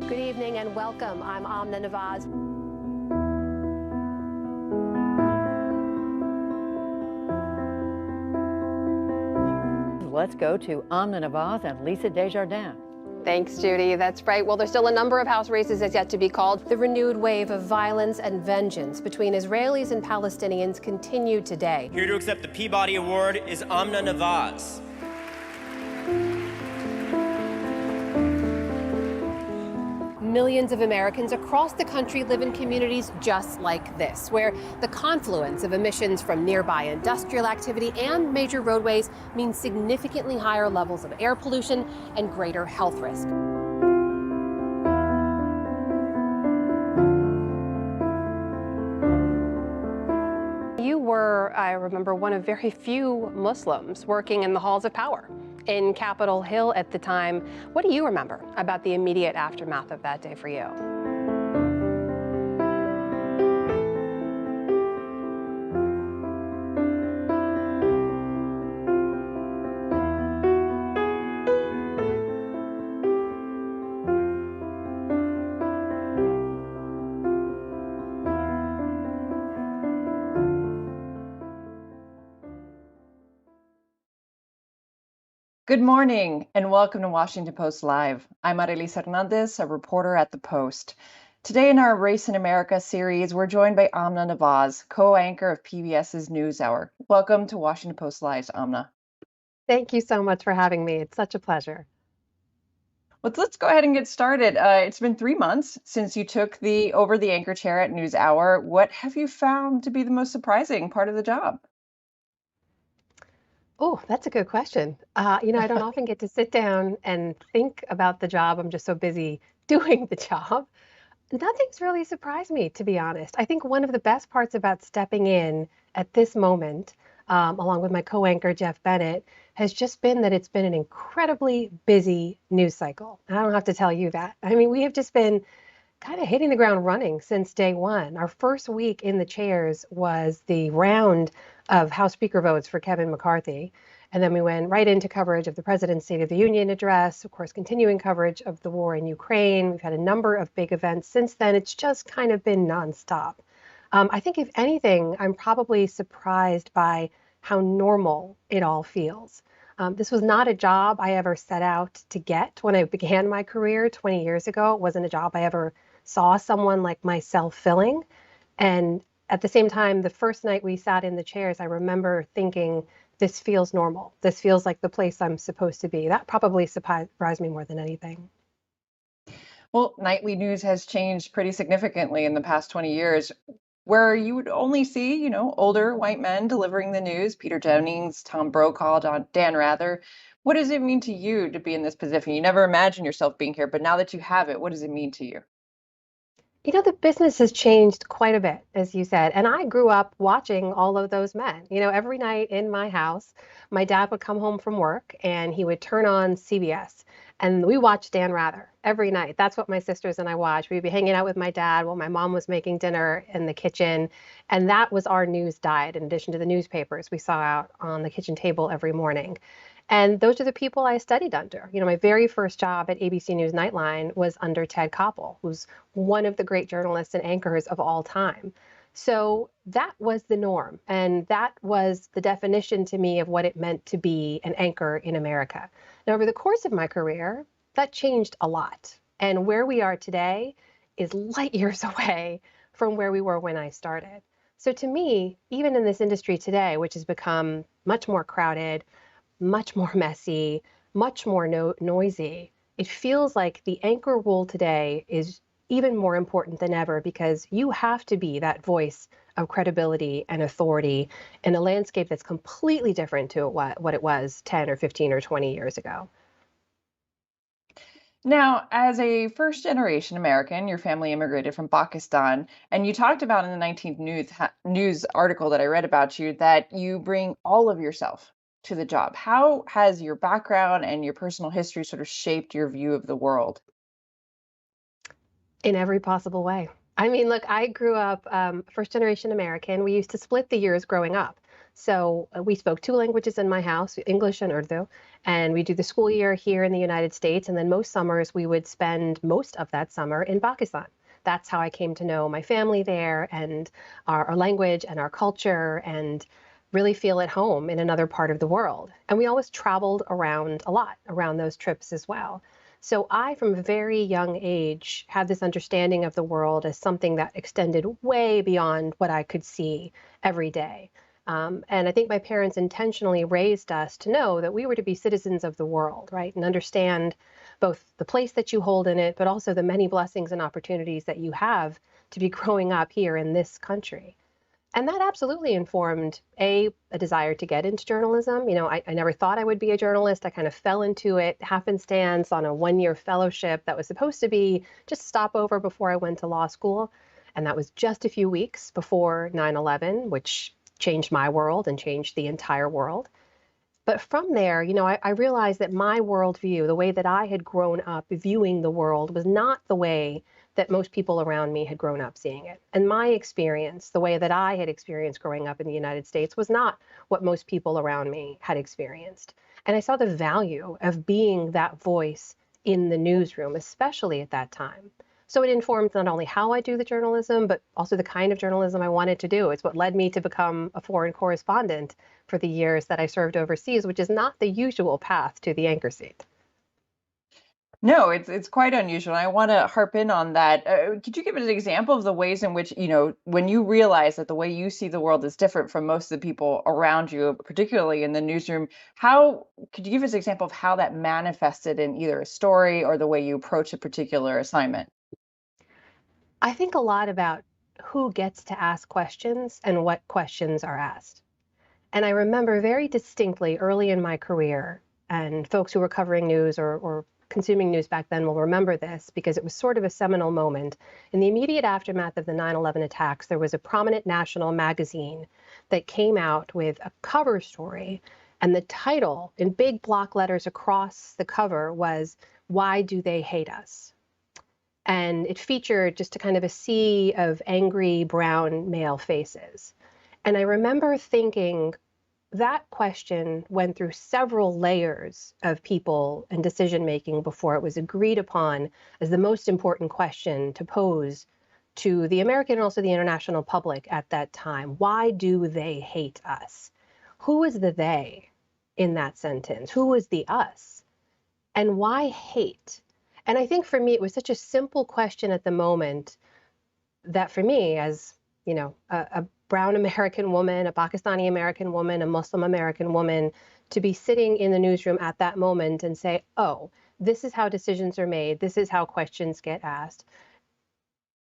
Good evening and welcome. I'm Amna Nawaz. Let's go to Amna Nawaz and Lisa Desjardins. Thanks, Judy. That's right. Well, there's still a number of House races as yet to be called. The renewed wave of violence and vengeance between Israelis and Palestinians continued today. Here to accept the Peabody Award is Amna Nawaz. Millions of Americans across the country live in communities just like this, where the confluence of emissions from nearby industrial activity and major roadways means significantly higher levels of air pollution and greater health risk. You were, I remember, one of very few Muslims working in the halls of power in Capitol Hill at the time. What do you remember about the immediate aftermath of that day for you? Good morning and welcome to Washington Post Live. I'm Arelis Hernández, a reporter at The Post. Today in our Race in America series, we're joined by Amna Nawaz, co-anchor of PBS's NewsHour. Welcome to Washington Post Live, Amna. Thank you so much for having me. It's such a pleasure. Let's go ahead and get started. It's been 3 months since you took over the anchor chair at NewsHour. What have you found to be the most surprising part of the job? Oh, that's a good question. I don't often get to sit down and think about the job. I'm just so busy doing the job. Nothing's really surprised me, to be honest. I think one of the best parts about stepping in at this moment, along with my co-anchor, Jeff Bennett, has just been that it's been an incredibly busy news cycle. And I don't have to tell you that. I mean, we have just been kind of hitting the ground running since day one. Our first week in the chairs was the round of House Speaker votes for Kevin McCarthy. And then we went right into coverage of the President's State of the Union address, of course, continuing coverage of the war in Ukraine. We've had a number of big events since then. It's just kind of been nonstop. I think, if anything, I'm probably surprised by how normal it all feels. This was not a job I ever set out to get when I began my career 20 years ago. It wasn't a job I ever saw someone like myself filling. And at the same time, the first night we sat in the chairs, I remember thinking, this feels normal. This feels like the place I'm supposed to be. That probably surprised me more than anything. Well, nightly news has changed pretty significantly in the past 20 years, where you would only see, older white men delivering the news, Peter Jennings, Tom Brokaw, Dan Rather. What does it mean to you to be in this position? You never imagined yourself being here, but now that you have it, what does it mean to you? The business has changed quite a bit, as you said. And I grew up watching all of those men. Every night in my house, my dad would come home from work and he would turn on CBS. And we watched Dan Rather every night. That's what my sisters and I watched. We'd be hanging out with my dad while my mom was making dinner in the kitchen. And that was our news diet, in addition to the newspapers we saw out on the kitchen table every morning. And those are the people I studied under. My very first job at ABC News Nightline was under Ted Koppel, who's one of the great journalists and anchors of all time. So that was the norm. And that was the definition to me of what it meant to be an anchor in America. Now, over the course of my career, that changed a lot. And where we are today is light years away from where we were when I started. So to me, even in this industry today, which has become much more crowded, much more messy, much more noisy, it feels like the anchor role today is even more important than ever, because you have to be that voice of credibility and authority in a landscape that's completely different to what it was 10 or 15 or 20 years ago. Now, as a first generation American, your family immigrated from Pakistan, and you talked about in the 19th news article that I read about you that you bring all of yourself to the job. How has your background and your personal history sort of shaped your view of the world? In every possible way. I mean, look, I grew up first generation American. We used to split the years growing up. So we spoke two languages in my house, English and Urdu, and we do the school year here in the United States. And then most summers, we would spend most of that summer in Pakistan. That's how I came to know my family there and our language and our culture and really feel at home in another part of the world. And we always traveled around a lot around those trips as well. So I, from a very young age, had this understanding of the world as something that extended way beyond what I could see every day. And I think my parents intentionally raised us to know that we were to be citizens of the world, right? And understand both the place that you hold in it, but also the many blessings and opportunities that you have to be growing up here in this country. And that absolutely informed a desire to get into journalism. You know, I never thought I would be a journalist. I kind of fell into it happenstance on a one-year fellowship that was supposed to be just stopover before I went to law school. And that was just a few weeks before 9/11, which changed my world and changed the entire world. But from there, you know, I realized that my worldview, the way that I had grown up viewing the world, was not the way that most people around me had grown up seeing it. And my experience, the way that I had experienced growing up in the United States, was not what most people around me had experienced. And I saw the value of being that voice in the newsroom, especially at that time. So it informed not only how I do the journalism, but also the kind of journalism I wanted to do. It's what led me to become a foreign correspondent for the years that I served overseas, which is not the usual path to the anchor seat. No, it's quite unusual. I want to harp in on that. Could you give an example of the ways in which, when you realize that the way you see the world is different from most of the people around you, particularly in the newsroom? How could you give us an example of how that manifested in either a story or the way you approach a particular assignment? I think a lot about who gets to ask questions and what questions are asked. And I remember very distinctly early in my career, and folks who were covering news or consuming news back then will remember this because it was sort of a seminal moment. In the immediate aftermath of the 9/11 attacks, there was a prominent national magazine that came out with a cover story, and the title in big block letters across the cover was, "Why Do They Hate Us?" And it featured just a kind of a sea of angry brown male faces. And I remember thinking, that question went through several layers of people and decision making before it was agreed upon as the most important question to pose to the American and also the international public at that time. Why do they hate us? Who is the they in that sentence? Who is the us? And why hate? And I think for me, it was such a simple question at the moment that for me, as a brown American woman, a Pakistani American woman, a Muslim American woman, to be sitting in the newsroom at that moment and say, oh, this is how decisions are made. This is how questions get asked.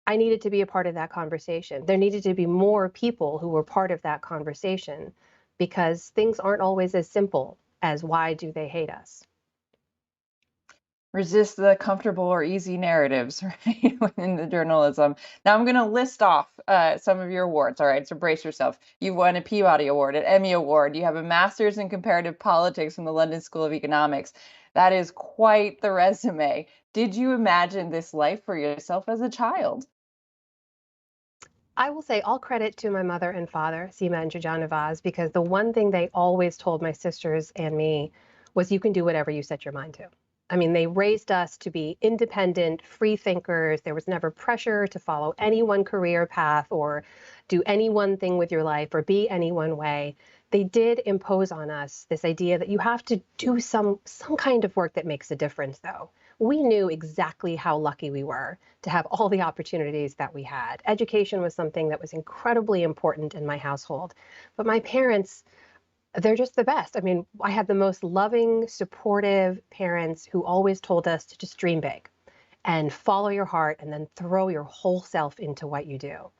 I needed to be a part of that conversation. There needed to be more people who were part of that conversation because things aren't always as simple as why do they hate us? Resist the comfortable or easy narratives, right, within the journalism. Now I'm going to list off some of your awards. All right, so brace yourself. You've won a Peabody Award, an Emmy Award. You have a master's in comparative politics from the London School of Economics. That is quite the resume. Did you imagine this life for yourself as a child? I will say all credit to my mother and father, Seema and Amna Nawaz, because the one thing they always told my sisters and me was you can do whatever you set your mind to. I mean, they raised us to be independent, free thinkers. There was never pressure to follow any one career path or do any one thing with your life or be any one way. They did impose on us this idea that you have to do some kind of work that makes a difference, though. We knew exactly how lucky we were to have all the opportunities that we had. Education was something that was incredibly important in my household. But my parents, they're just the best. I mean, I had the most loving, supportive parents who always told us to just dream big and follow your heart and then throw your whole self into what you do.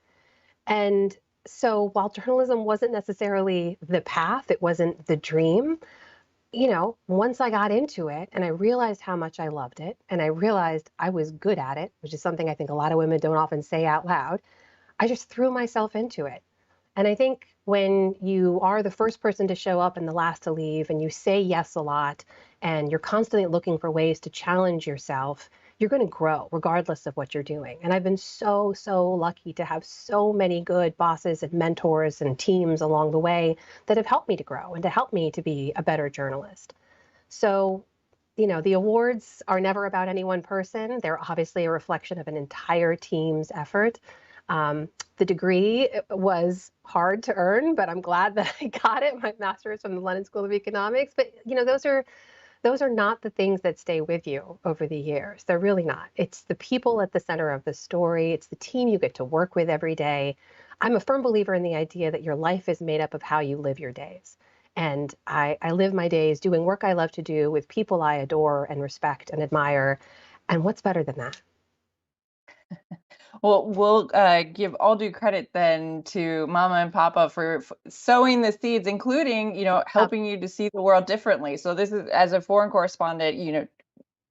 And so while journalism wasn't necessarily the path, it wasn't the dream, once I got into it and I realized how much I loved it and I realized I was good at it, which is something I think a lot of women don't often say out loud, I just threw myself into it. And I think when you are the first person to show up and the last to leave, and you say yes a lot, and you're constantly looking for ways to challenge yourself, you're going to grow regardless of what you're doing. And I've been so, so lucky to have so many good bosses and mentors and teams along the way that have helped me to grow and to help me to be a better journalist. So, the awards are never about any one person. They're obviously a reflection of an entire team's effort. The degree was hard to earn, but I'm glad that I got it, my master's from the London School of Economics. But, those are not the things that stay with you over the years. They're really not. It's the people at the center of the story. It's the team you get to work with every day. I'm a firm believer in the idea that your life is made up of how you live your days. And I live my days doing work I love to do with people I adore and respect and admire. And what's better than that? Well, we'll give all due credit then to Mama and Papa for sowing the seeds, including, Uh, helping you to see the world differently. So this is, as a foreign correspondent,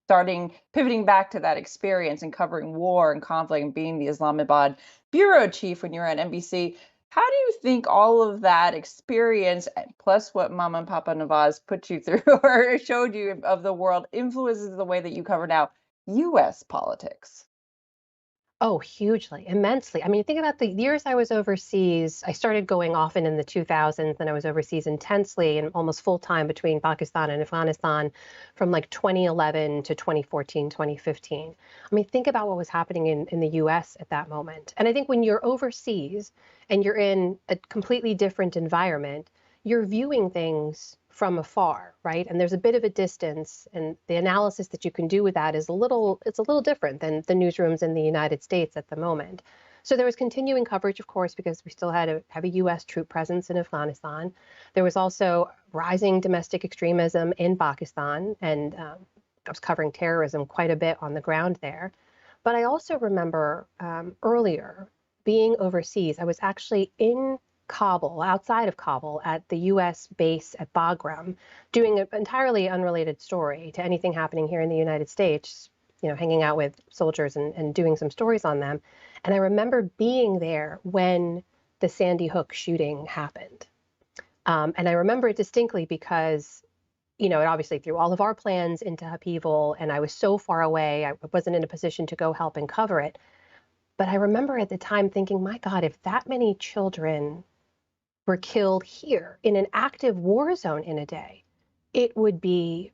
pivoting back to that experience and covering war and conflict and being the Islamabad bureau chief when you were at NBC. How do you think all of that experience, plus what Mama and Papa Nawaz put you through or showed you of the world, influences the way that you cover now U.S. politics? Oh, hugely, immensely. I mean, think about the years I was overseas. I started going often in the 2000s, and I was overseas intensely and almost full time between Pakistan and Afghanistan from like 2011 to 2014, 2015. I mean, think about what was happening in the US at that moment. And I think when you're overseas and you're in a completely different environment, you're viewing things from afar, right? And there's a bit of a distance, and the analysis that you can do with that is it's a little different than the newsrooms in the United States at the moment. So there was continuing coverage, of course, because we still had to have a U.S. troop presence in Afghanistan. There was also rising domestic extremism in Pakistan, and I was covering terrorism quite a bit on the ground there. But I also remember earlier being overseas. I was actually in Kabul, outside of Kabul, at the US base at Bagram, doing an entirely unrelated story to anything happening here in the United States, hanging out with soldiers and doing some stories on them. And I remember being there when the Sandy Hook shooting happened. And I remember it distinctly because, it obviously threw all of our plans into upheaval, and I was so far away, I wasn't in a position to go help and cover it. But I remember at the time thinking, my God, if that many children were killed here in an active war zone in a day, it would be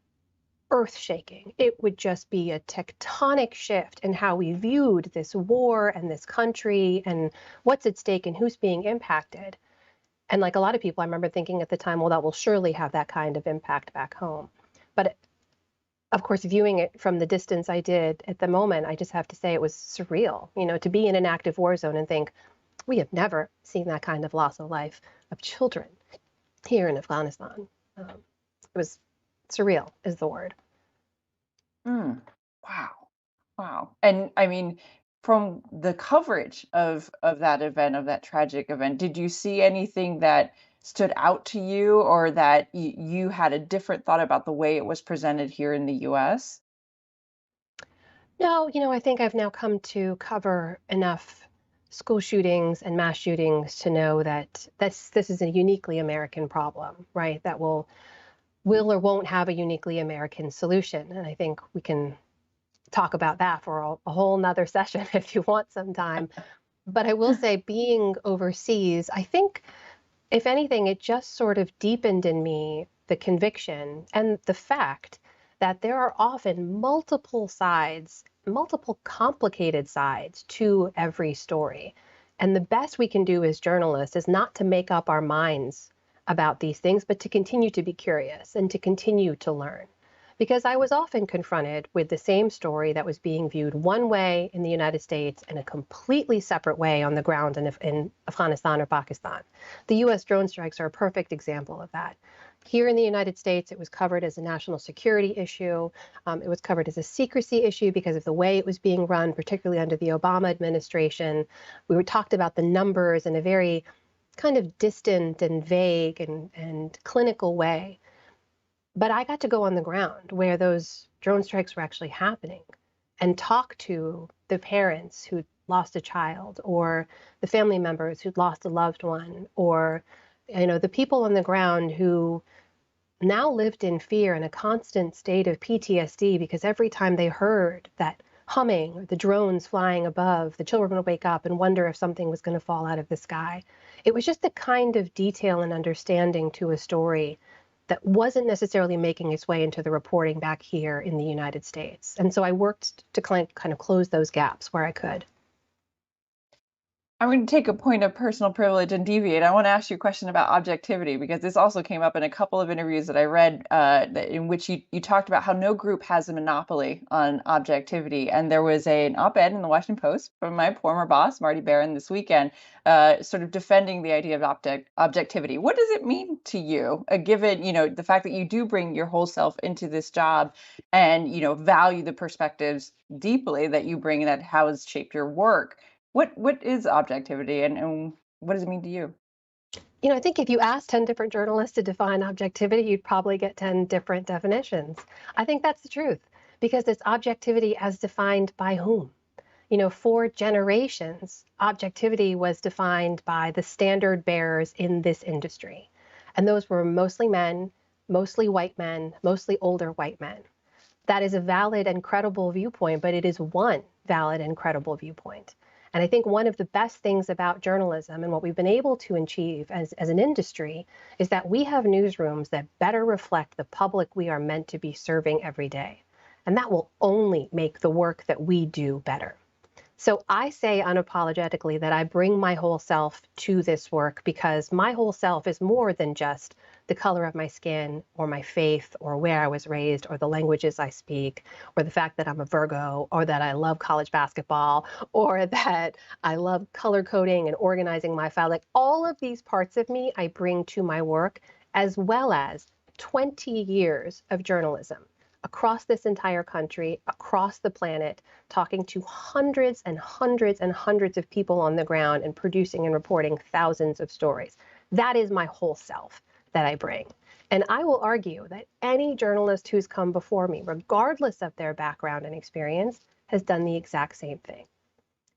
earth shaking. It would just be a tectonic shift in how we viewed this war and this country and what's at stake and who's being impacted. And like a lot of people, I remember thinking at the time, well, that will surely have that kind of impact back home. But of course, viewing it from the distance I did at the moment, I just have to say it was surreal, to be in an active war zone and think, we have never seen that kind of loss of life of children here in Afghanistan. It was surreal, is the word. Mm. Wow. Wow. And I mean, from the coverage of that event, of that tragic event, did you see anything that stood out to you, or that you had a different thought about the way it was presented here in the US? No, I think I've now come to cover enough school shootings and mass shootings to know that this is a uniquely American problem, right? That will or won't have a uniquely American solution. And I think we can talk about that for a whole nother session if you want some time. But I will say, being overseas, I think, if anything, it just sort of deepened in me the conviction and the fact that there are often multiple sides, multiple complicated sides to every story. And the best we can do as journalists is not to make up our minds about these things, but to continue to be curious and to continue to learn. Because I was often confronted with the same story that was being viewed one way in the United States and a completely separate way on the ground in Afghanistan or Pakistan. The US drone strikes are a perfect example of that. Here in the United States, it was covered as a national security issue. It was covered as a secrecy issue because of the way it was being run, particularly under the Obama administration. We were talked about the numbers in a very kind of distant and vague and clinical way. But I got to go on the ground where those drone strikes were actually happening and talk to the parents who'd lost a child, or the family members who'd lost a loved one, or the people on the ground who now lived in fear and a constant state of PTSD because every time they heard that humming, or the drones flying above, the children would wake up and wonder if something was going to fall out of the sky. It was just the kind of detail and understanding to a story that wasn't necessarily making its way into the reporting back here in the United States. And so I worked to kind of close those gaps where I could. I'm going to take a point of personal privilege and deviate. I want to ask you a question about objectivity, because this also came up in a couple of interviews that I read in which you talked about how no group has a monopoly on objectivity. And there was an op-ed in the Washington Post from my former boss, Marty Barron, this weekend, sort of defending the idea of objectivity. What does it mean to you, given, the fact that you do bring your whole self into this job and, value the perspectives deeply that you bring, that how has shaped your work? What is objectivity, and what does it mean to you? I think if you ask 10 different journalists to define objectivity, you'd probably get 10 different definitions. I think that's the truth, because it's objectivity as defined by whom? For generations, objectivity was defined by the standard bearers in this industry. And those were mostly men, mostly white men, mostly older white men. That is a valid and credible viewpoint, but it is one valid and credible viewpoint. And I think one of the best things about journalism and what we've been able to achieve as an industry is that we have newsrooms that better reflect the public we are meant to be serving every day. And that will only make the work that we do better. So I say unapologetically that I bring my whole self to this work because my whole self is more than just the color of my skin or my faith or where I was raised or the languages I speak or the fact that I'm a Virgo or that I love college basketball or that I love color coding and organizing my file. Like all of these parts of me I bring to my work, as well as 20 years of journalism across this entire country, across the planet, talking to hundreds and hundreds and hundreds of people on the ground and producing and reporting thousands of stories. That is my whole self that I bring. And I will argue that any journalist who's come before me, regardless of their background and experience, has done the exact same thing.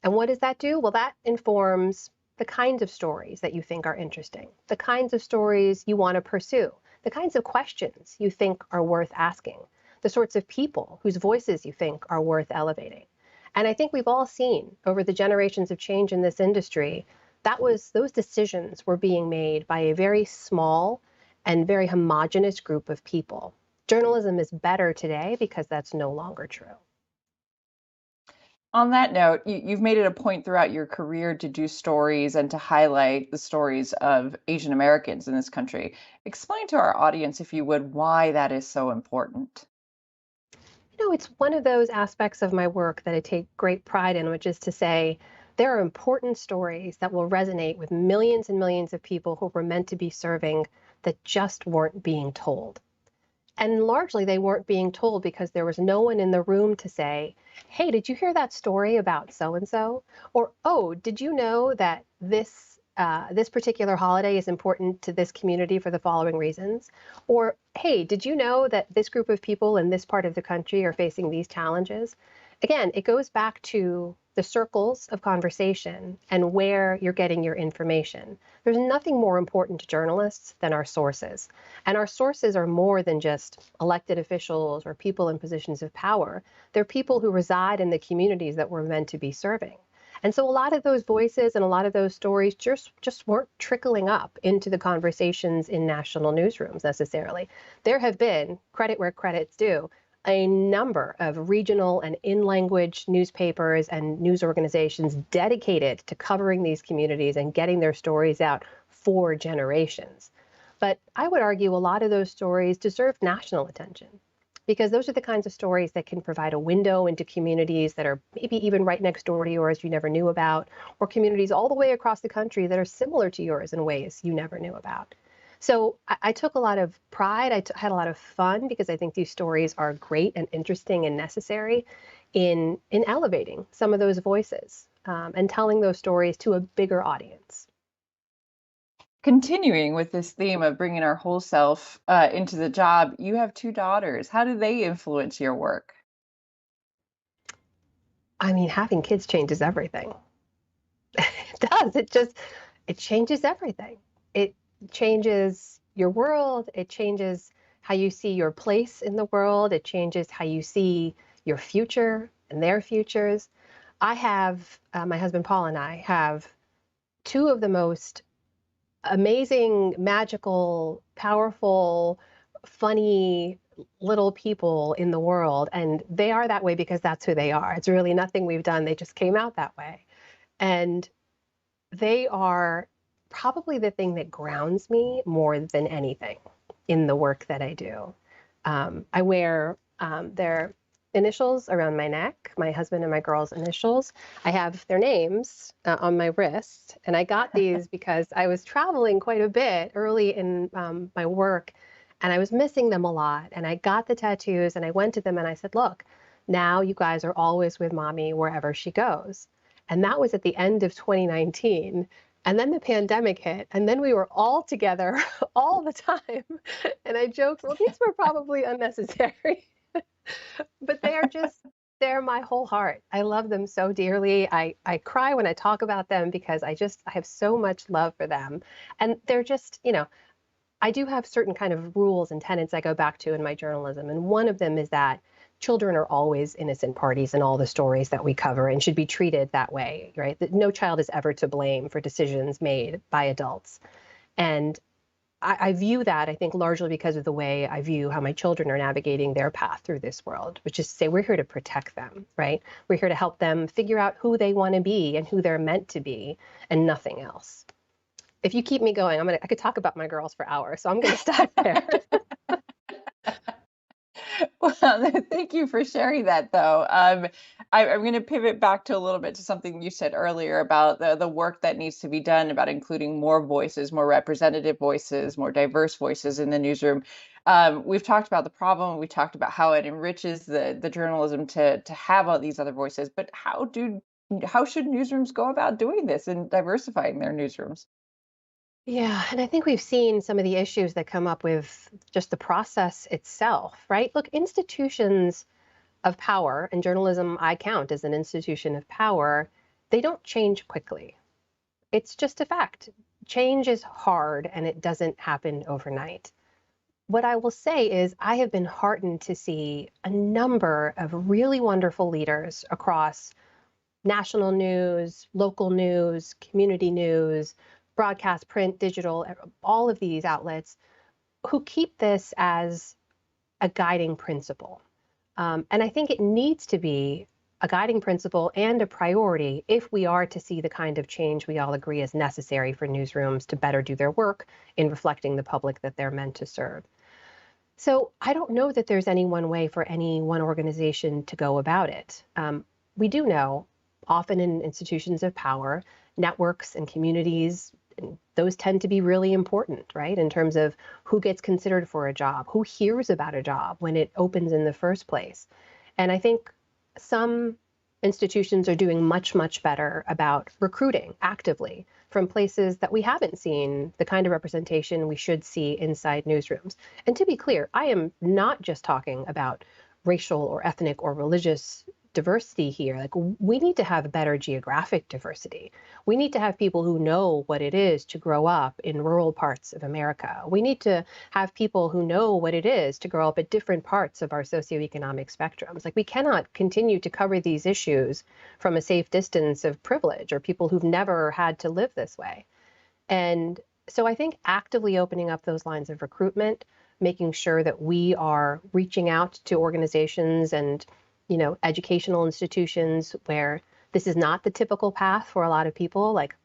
And what does that do? Well, that informs the kinds of stories that you think are interesting, the kinds of stories you want to pursue, the kinds of questions you think are worth asking, the sorts of people whose voices you think are worth elevating. And I think we've all seen over the generations of change in this industry, those decisions were being made by a very small and very homogenous group of people. Journalism is better today because that's no longer true. On that note, you've made it a point throughout your career to do stories and to highlight the stories of Asian Americans in this country. Explain to our audience, if you would, why that is so important. It's one of those aspects of my work that I take great pride in, which is to say there are important stories that will resonate with millions and millions of people who were meant to be serving that just weren't being told. And largely they weren't being told because there was no one in the room to say, hey, did you hear that story about so-and-so? Or, oh, did you know that this particular holiday is important to this community for the following reasons? Or, hey, did you know that this group of people in this part of the country are facing these challenges? Again, it goes back to the circles of conversation and where you're getting your information. There's nothing more important to journalists than our sources. And our sources are more than just elected officials or people in positions of power. They're people who reside in the communities that we're meant to be serving. And so a lot of those voices and a lot of those stories just weren't trickling up into the conversations in national newsrooms necessarily. There have been, credit where credit's due, a number of regional and in-language newspapers and news organizations dedicated to covering these communities and getting their stories out for generations. But I would argue a lot of those stories deserve national attention, because those are the kinds of stories that can provide a window into communities that are maybe even right next door to yours you never knew about, or communities all the way across the country that are similar to yours in ways you never knew about. So I took a lot of pride. I had a lot of fun because I think these stories are great and interesting and necessary in elevating some of those voices and telling those stories to a bigger audience. Continuing with this theme of bringing our whole self into the job, you have two daughters. How do they influence your work? I mean, having kids changes everything. It does. It changes everything. It changes your world. It changes how you see your place in the world. It changes how you see your future. and their futures. I have, my husband Paul and I have two of the most amazing, magical, powerful, funny little people in the world. And they are that way because that's who they are. It's really nothing we've done. They just came out that way. And they are probably the thing that grounds me more than anything in the work that I do. I wear their initials around my neck, my husband and my girl's initials. I have their names on my wrist, and I got these because I was traveling quite a bit early in my work, and I was missing them a lot. And I got the tattoos, and I went to them and I said, look, now you guys are always with mommy wherever she goes. And that was at the end of 2019. And then the pandemic hit, and then we were all together all the time. And I joked, well, these were probably unnecessary. But they are just, they're my whole heart. I love them so dearly. I cry when I talk about them because I have so much love for them. And they're just, I do have certain kind of rules and tenets I go back to in my journalism. And one of them is that children are always innocent parties in all the stories that we cover and should be treated that way, right? That no child is ever to blame for decisions made by adults. And I view that, I think, largely because of the way I view how my children are navigating their path through this world, which is to say we're here to protect them, right? We're here to help them figure out who they want to be and who they're meant to be and nothing else. If you keep me going, I could talk about my girls for hours, so I'm going to stop there. Well, thank you for sharing that, though. I'm going to pivot back to a little bit to something you said earlier about the work that needs to be done about including more voices, more representative voices, more diverse voices in the newsroom. We've talked about the problem. We talked about how it enriches the journalism to have all these other voices. But how should newsrooms go about doing this and diversifying their newsrooms? Yeah, and I think we've seen some of the issues that come up with just the process itself, right? Look, institutions of power, and journalism I count as an institution of power, they don't change quickly. It's just a fact. Change is hard and it doesn't happen overnight. What I will say is I have been heartened to see a number of really wonderful leaders across national news, local news, community news, broadcast, print, digital, all of these outlets who keep this as a guiding principle. And I think it needs to be a guiding principle and a priority if we are to see the kind of change we all agree is necessary for newsrooms to better do their work in reflecting the public that they're meant to serve. So I don't know that there's any one way for any one organization to go about it. We do know, often in institutions of power, networks and communities, those tend to be really important, right? In terms of who gets considered for a job, who hears about a job when it opens in the first place. And I think some institutions are doing much, much better about recruiting actively from places that we haven't seen the kind of representation we should see inside newsrooms. And to be clear, I am not just talking about racial or ethnic or religious diversity here. Like, we need to have better geographic diversity. We need to have people who know what it is to grow up in rural parts of America. We need to have people who know what it is to grow up at different parts of our socioeconomic spectrums. Like, we cannot continue to cover these issues from a safe distance of privilege or people who've never had to live this way. And so I think actively opening up those lines of recruitment, making sure that we are reaching out to organizations and educational institutions where this is not the typical path for a lot of people. Like,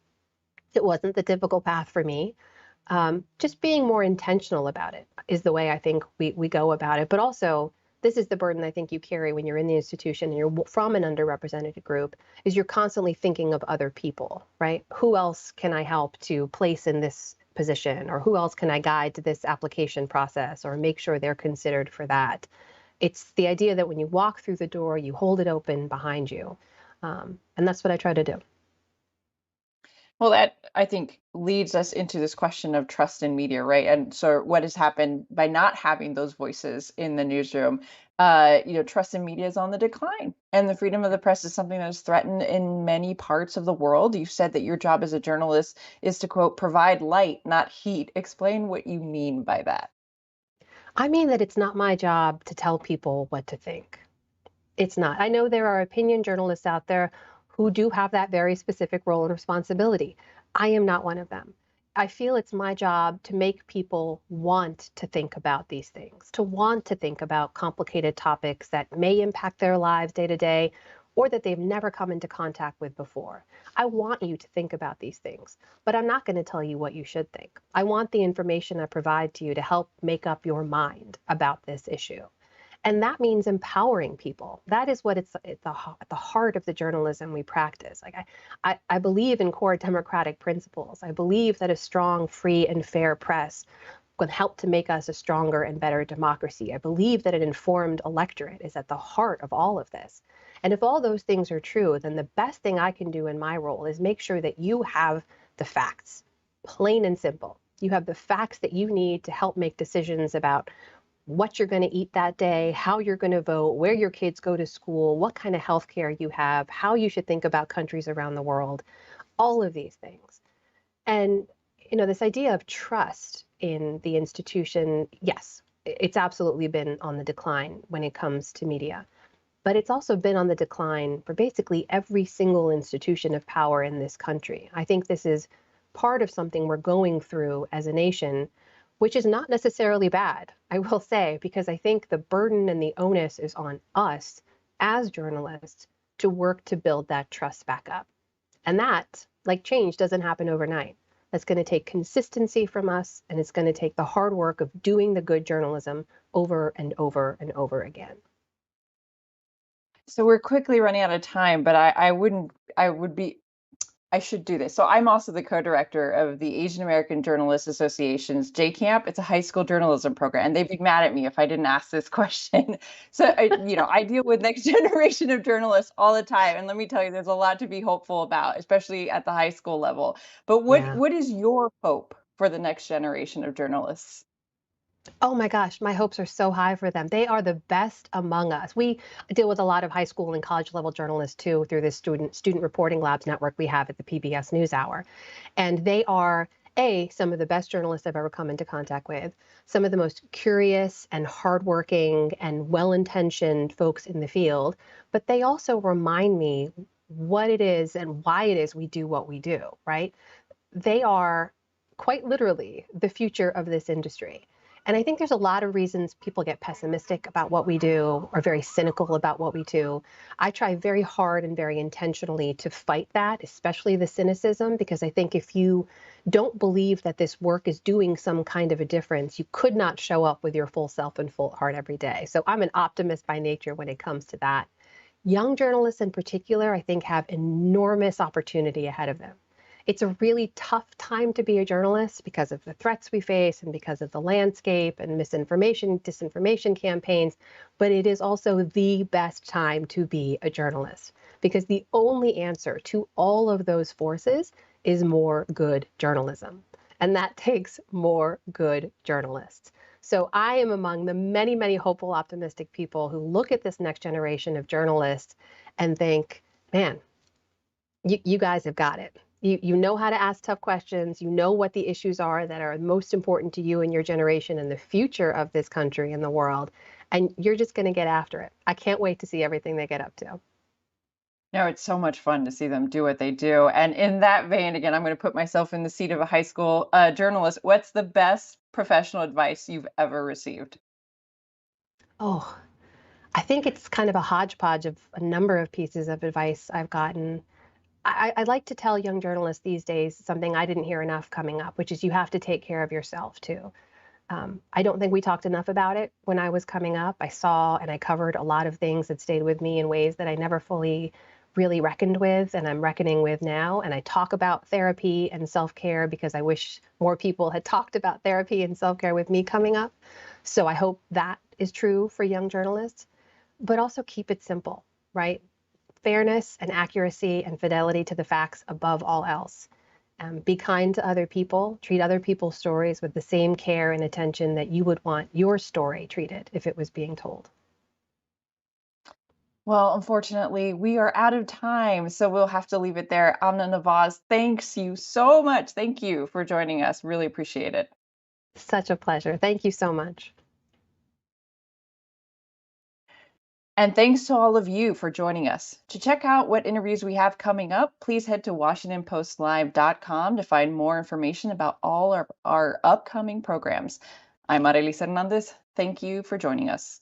it wasn't the typical path for me. Just being more intentional about it is the way I think we go about it. But also, this is the burden I think you carry when you're in the institution and you're from an underrepresented group, is you're constantly thinking of other people, right? Who else can I help to place in this position? Or who else can I guide to this application process or make sure they're considered for that? It's the idea that when you walk through the door, you hold it open behind you. And that's what I try to do. Well, that I think leads us into this question of trust in media, right? And so, what has happened by not having those voices in the newsroom? Trust in media is on the decline, and the freedom of the press is something that is threatened in many parts of the world. You've said that your job as a journalist is to, quote, provide light, not heat. Explain what you mean by that. I mean that it's not my job to tell people what to think. It's not. I know there are opinion journalists out there who do have that very specific role and responsibility. I am not one of them. I feel it's my job to make people want to think about these things, to want to think about complicated topics that may impact their lives day to day or that they've never come into contact with before. I want you to think about these things, but I'm not going to tell you what you should think. I want the information I provide to you to help make up your mind about this issue. And that means empowering people. That is what it's at the heart of the journalism we practice. Like I believe in core democratic principles. I believe that a strong, free, and fair press can help to make us a stronger and better democracy. I believe that an informed electorate is at the heart of all of this. And if all those things are true, then the best thing I can do in my role is make sure that you have the facts, plain and simple. You have the facts that you need to help make decisions about what you're going to eat that day, how you're going to vote, where your kids go to school, what kind of health care you have, how you should think about countries around the world, all of these things. And, this idea of trust in the institution, yes, it's absolutely been on the decline when it comes to media. But it's also been on the decline for basically every single institution of power in this country. I think this is part of something we're going through as a nation, which is not necessarily bad, I will say, because I think the burden and the onus is on us as journalists to work to build that trust back up. And that, like change, doesn't happen overnight. That's going to take consistency from us, and it's going to take the hard work of doing the good journalism over and over and over again. So we're quickly running out of time, but I should do this. So I'm also the co-director of the Asian American Journalists Association's J-Camp. It's a high school journalism program, and they'd be mad at me if I didn't ask this question. So I deal with next generation of journalists all the time, and let me tell you, there's a lot to be hopeful about, especially at the high school level. But Yeah. what is your hope for the next generation of journalists? Oh my gosh, my hopes are so high for them. They are the best among us. We deal with a lot of high school and college level journalists too through this student reporting labs network we have at the PBS NewsHour. And they are some of the best journalists I've ever come into contact with, some of the most curious and hardworking and well-intentioned folks in the field, but they also remind me what it is and why it is we do what we do, right? They are quite literally the future of this industry. And I think there's a lot of reasons people get pessimistic about what we do or very cynical about what we do. I try very hard and very intentionally to fight that, especially the cynicism, because I think if you don't believe that this work is doing some kind of a difference, you could not show up with your full self and full heart every day. So I'm an optimist by nature when it comes to that. Young journalists in particular, I think, have enormous opportunity ahead of them. It's a really tough time to be a journalist because of the threats we face and because of the landscape and misinformation, disinformation campaigns. But it is also the best time to be a journalist because the only answer to all of those forces is more good journalism. And that takes more good journalists. So I am among the many, many hopeful, optimistic people who look at this next generation of journalists and think, man, you guys have got it. You know how to ask tough questions. You know what the issues are that are most important to you and your generation and the future of this country and the world. And you're just going to get after it. I can't wait to see everything they get up to. No, it's so much fun to see them do what they do. And in that vein, again, I'm going to put myself in the seat of a high school journalist. What's the best professional advice you've ever received? Oh, I think it's kind of a hodgepodge of a number of pieces of advice I've gotten. I like to tell young journalists these days something I didn't hear enough coming up, which is you have to take care of yourself too. I don't think we talked enough about it when I was coming up. I saw and I covered a lot of things that stayed with me in ways that I never fully really reckoned with and I'm reckoning with now. And I talk about therapy and self-care because I wish more people had talked about therapy and self-care with me coming up. So I hope that is true for young journalists, but also keep it simple, right? Fairness and accuracy and fidelity to the facts above all else. Be kind to other people, treat other people's stories with the same care and attention that you would want your story treated if it was being told. Well, unfortunately, we are out of time, so we'll have to leave it there. Amna Nawaz, thanks you so much. Thank you for joining us. Really appreciate it. Such a pleasure. Thank you so much. And thanks to all of you for joining us. To check out what interviews we have coming up, please head to WashingtonPostLive.com to find more information about all our upcoming programs. I'm Arelis Hernández. Thank you for joining us.